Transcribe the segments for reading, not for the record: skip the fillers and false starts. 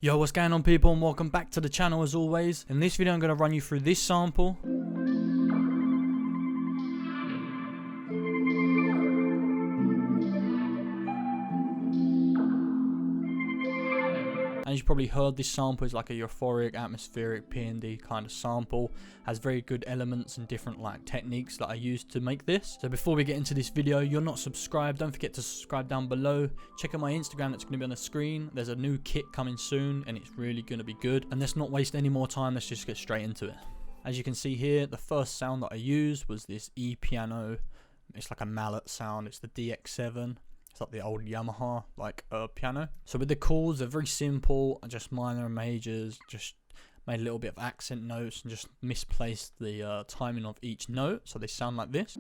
Yo, what's going on people, and welcome back to the channel as always. In this video I'm going to run you through this sample. As you probably heard, this sample is like a euphoric, atmospheric, P&D kind of sample. Has very good elements and different like techniques that I used to make this. So before we get into this video, you're not subscribed, don't forget to subscribe down below. Check out my Instagram, that's going to be on the screen. There's a new kit coming soon and it's really going to be good. And let's not waste any more time, let's just get straight into it. As you can see here, the first sound that I used was this E piano. It's like a mallet sound, it's the DX7. It's like the old Yamaha piano. So with the chords, they're very simple, just minor and majors, just made a little bit of accent notes and just misplaced the timing of each note, so they sound like this.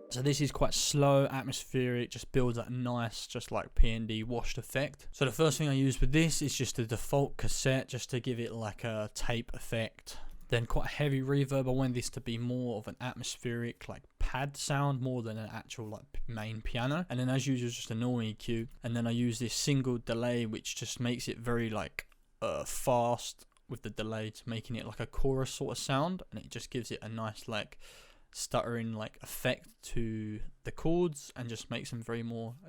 So this is quite slow, atmospheric, just builds that nice, just like P&D washed effect. So the first thing I use with this is just a default cassette, just to give it like a tape effect. Then quite a heavy reverb. I want this to be more of an atmospheric, like pad sound, more than an actual like main piano. And then as usual, just a normal EQ. And then I use this single delay, which just makes it very like fast with the delay, to making it like a chorus sort of sound. And it just gives it a nice like stuttering like effect to the chords and just makes them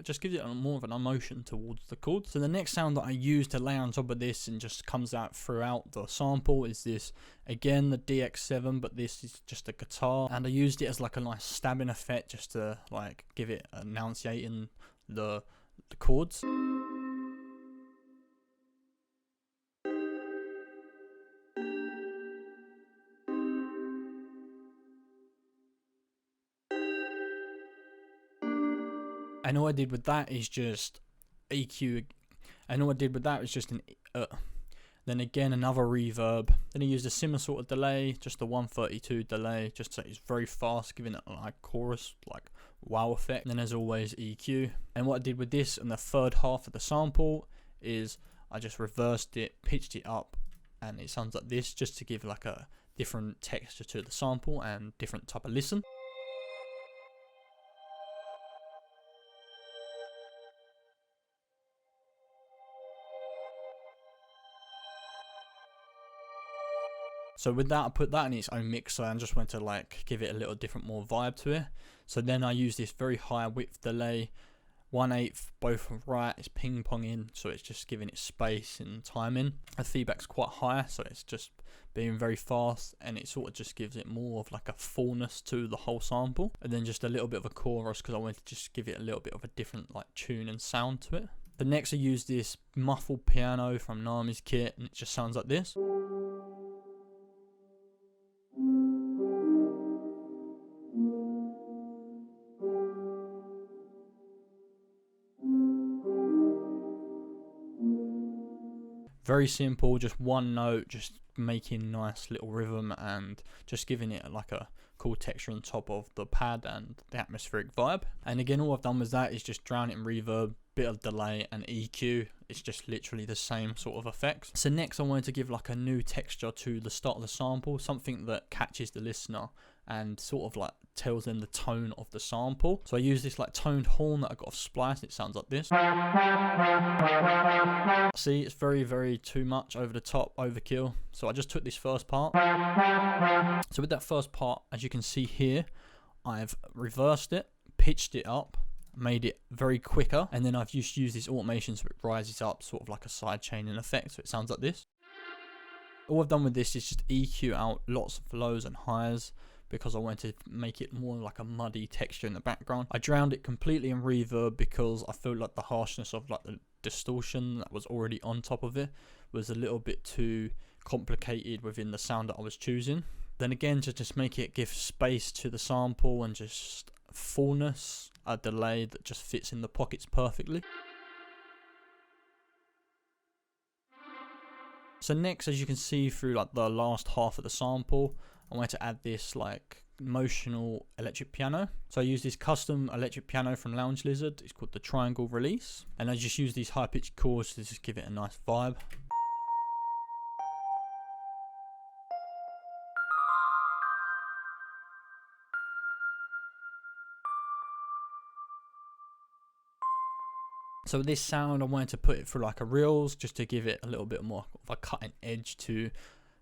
just gives it more of an emotion towards the chords. So the next sound that I use to lay on top of this and just comes out throughout the sample is this, again the DX7, but this is just a guitar, and I used it as like a nice stabbing effect just to like give it enunciating the chords. And all I did with that is just EQ, and all I did with that was just an then again another reverb. Then I used a similar sort of delay, just a 132 delay, just so it's very fast, giving it like chorus, like wow effect. And then as always EQ. And what I did with this in the third half of the sample is I just reversed it, pitched it up, and it sounds like this, just to give like a different texture to the sample and different type of listen. So with that, I put that in its own mixer and just went to like give it a little different more vibe to it. So then I use this very high width delay, 1/8 both right, it's ping ponging, so it's just giving it space and timing. The feedback's quite high, so it's just being very fast, and it sort of just gives it more of like a fullness to the whole sample. And then just a little bit of a chorus, because I wanted to just give it a little bit of a different like tune and sound to it. The next I use this muffled piano from Nami's kit, and it just sounds like this. Very simple, just one note, just making nice little rhythm and just giving it like a cool texture on top of the pad and the atmospheric vibe. And again, all I've done with that is just drown it in reverb, bit of delay and EQ. It's just literally the same sort of effects. So next I wanted to give like a new texture to the start of the sample, something that catches the listener and sort of like tells them the tone of the sample. So I use this like toned horn that I got off Splice, and it sounds like this. See, it's very too much, over the top, overkill. So I just took this first part. So with that first part, as you can see here, I've reversed it, pitched it up, made it very quicker, and then I've just used this automation so it rises up, sort of like a side chaining effect, so it sounds like this. All I've done with this is just EQ out lots of lows and highs, because I wanted to make it more like a muddy texture in the background. I drowned it completely in reverb because I feel like the harshness of like the distortion that was already on top of it was a little bit too complicated within the sound that I was choosing. Then again, to just make it give space to the sample and just fullness, a delay that just fits in the pockets perfectly. So next, as you can see through like the last half of the sample, I wanted to add this like motional electric piano. So I use this custom electric piano from Lounge Lizard. It's called the Triangle Release, and I just use these high pitched chords to just give it a nice vibe. So with this sound, I wanted to put it through like a reels just to give it a little bit more of a cutting edge, to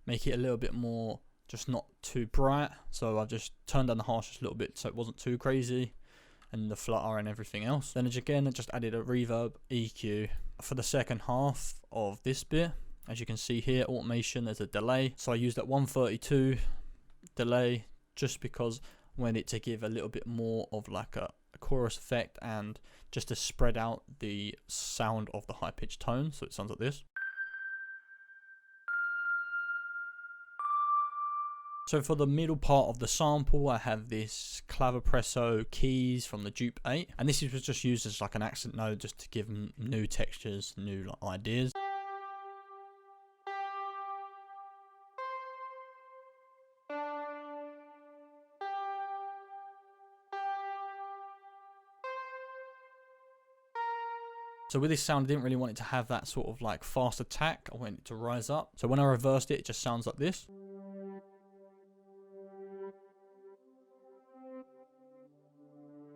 make it a little bit more just not too bright. So I just turned down the harshness a little bit so it wasn't too crazy, and the flutter and everything else. Then again, I just added a reverb EQ for the second half of this bit. As you can see here, automation, there's a delay. So I used that 132 delay just because I wanted it to give a little bit more of like a chorus effect, and just to spread out the sound of the high pitched tone. So it sounds like this. So for the middle part of the sample, I have this clavipresso keys from the Dupe 8, and this was just used as like an accent node just to give them new textures, new like ideas. So with this sound, I didn't really want it to have that sort of like fast attack. I wanted it to rise up. So when I reversed it, it just sounds like this.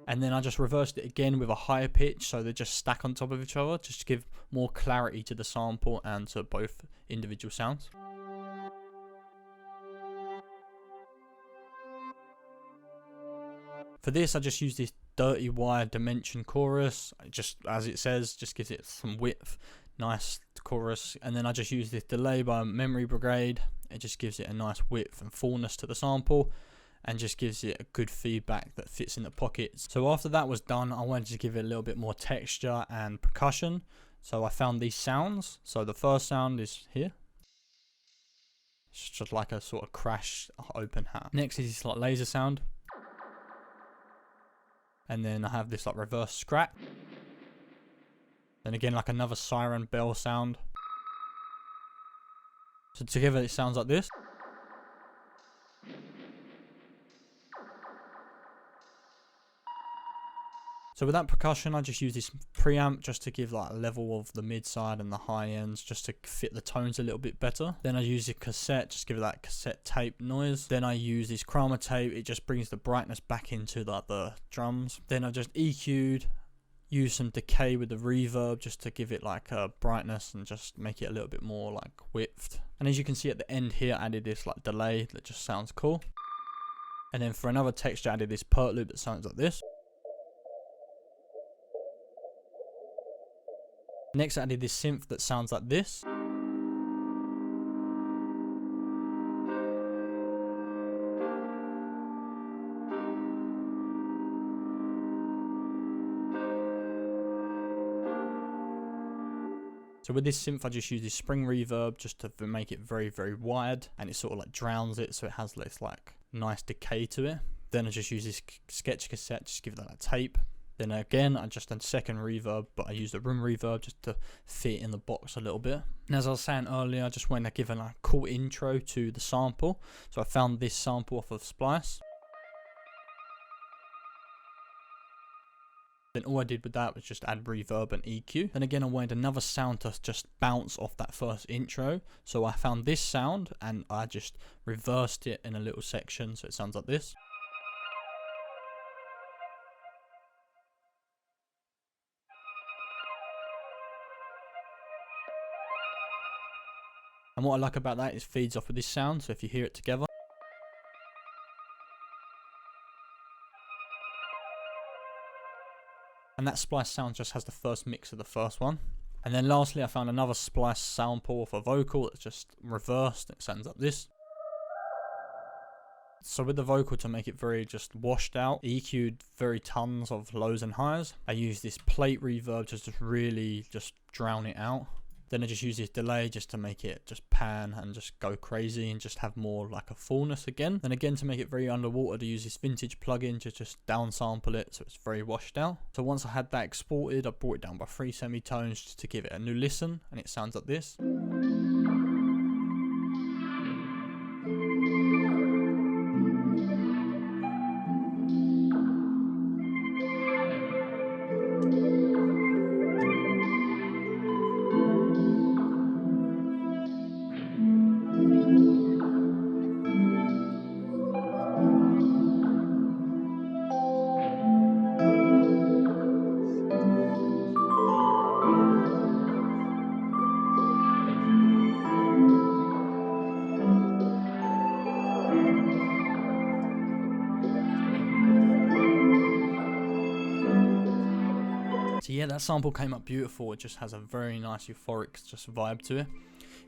And then I just reversed it again with a higher pitch, so they just stack on top of each other, just to give more clarity to the sample and to both individual sounds. For this, I just used this dirty wire dimension chorus, just as it says, just gives it some width, nice chorus. And then I just used this delay by Memory Brigade. It just gives it a nice width and fullness to the sample, and just gives it a good feedback that fits in the pockets. So after that was done, I wanted to give it a little bit more texture and percussion. So I found these sounds. So the first sound is here. It's just like a sort of crash open hat. Next is this like laser sound. And then I have this like reverse scratch. Then again like another siren bell sound. So together it sounds like this. So with that percussion, I just use this preamp just to give like a level of the mid side and the high ends, just to fit the tones a little bit better. Then I use a cassette, just give it that cassette tape noise. Then I use this chroma tape, it just brings the brightness back into like the drums. Then I just EQ'd, use some decay with the reverb just to give it like a brightness and just make it a little bit more like widthed. And as you can see at the end here, I added this like delay that just sounds cool. And then for another texture, I added this perk loop that sounds like this. Next I added this synth that sounds like this. So with this synth, I just use this spring reverb just to make it very, very wide, and it sort of like drowns it, so it has this like nice decay to it. Then I just use this sketch cassette, just give that a tape. Then again, I just done second reverb, but I used a room reverb just to fit in the box a little bit. And as I was saying earlier, I just wanted to give a cool intro to the sample. So I found this sample off of Splice. Then all I did with that was just add reverb and EQ. Then again, I wanted another sound to just bounce off that first intro. So I found this sound and I just reversed it in a little section, so it sounds like this. And what I like about that is it feeds off with this sound, so if you hear it together. And that splice sound just has the first mix of the first one. And then lastly, I found another splice sample for vocal that's just reversed. It sounds like this. So with the vocal, to make it very just washed out, EQ'd very tons of lows and highs. I use this plate reverb just to really just drown it out. Then I just use this delay just to make it just pan and just go crazy and just have more like a fullness again. Then again, to make it very underwater, to use this vintage plugin to just downsample it so it's very washed out. So once I had that exported, I brought it down by 3 semitones just to give it a new listen, and it sounds like this. yeah, that sample came up beautiful. It just has a very nice euphoric just vibe to it.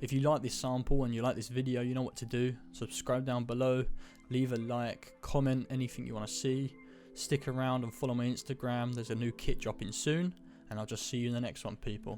If you like this sample and you like this video, you know what to do. Subscribe down below, leave a like, comment anything you want to see. Stick around and follow my Instagram. There's a new kit dropping soon, and I'll just see you in the next one, people.